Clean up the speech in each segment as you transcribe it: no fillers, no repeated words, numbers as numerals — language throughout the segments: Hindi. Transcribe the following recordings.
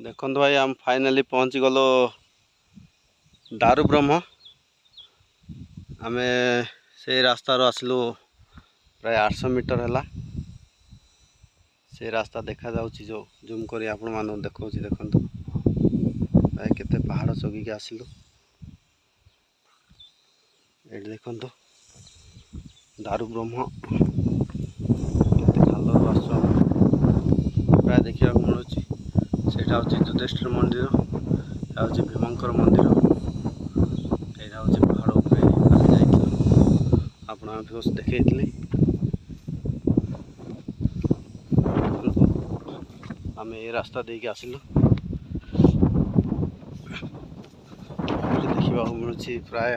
देखो भाई आम फाइनाली पहुँची गलो दारू ब्रह्म। आम से रास्तार आसलु प्राय 800 मीटर है। से रास्ता देखा जाउची जो जूम करी आपण मानक देखो देखो प्राय केते पहाड़ चगिक आसलु। ये देखो दारू ब्रह्म खाल आस प्राय देखा मिलूँ। सेटा हूँ जुदेश्वर मंदिर, हूँ भीमंकर मंदिर, यहाँ हूँ पहाड़ उपर आपण बस देखी आम ये रास्ता देके आसिलु। देखा मिलूँ प्राय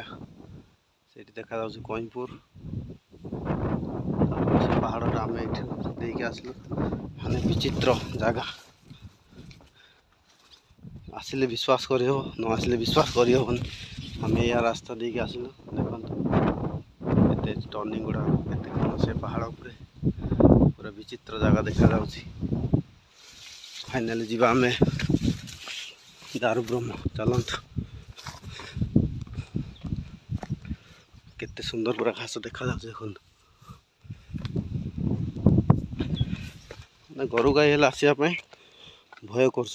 से देखा कईपुर से पहाड़ आम ये आसिलु। माने विचित्र जगह आसिले विश्वास करी हो न आसिले विश्वास करी होनी। आम यह रास्ता देके आसिलु। देखते टर्निंग गुड़ा कौन से पहाड़ उपर पूरा विचित्र जगह देखा जाउची। फाइनाली जीवा आम दारू ब्रह्म चलतु। केते सुंदर पूरा घास देखा जाउची देखो। गरु गाई हेला आसिया पे भय कर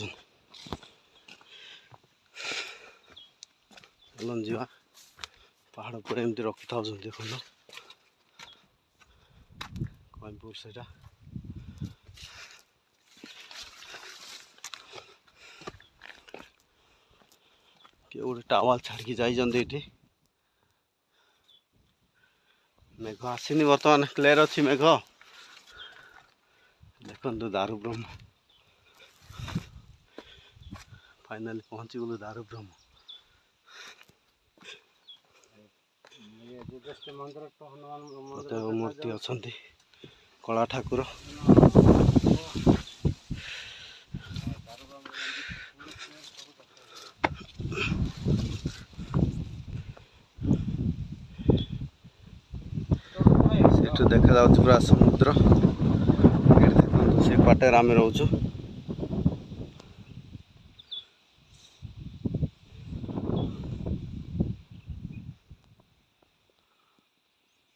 जा पहाड़ पर एमती रखी था देखो कईपुर से किए गोटे टावाल छाड़ी जाइए। मेघ आसनी बर्तमान क्लियर अच्छी मेघ। देखो दारू ब्रह्म फाइनाली पहुंची गलु दारू ब्रह्म। मूर्ति अच्छा कला ठाकुर देखा पूरा समुद्र। से पाटे आम रोचु।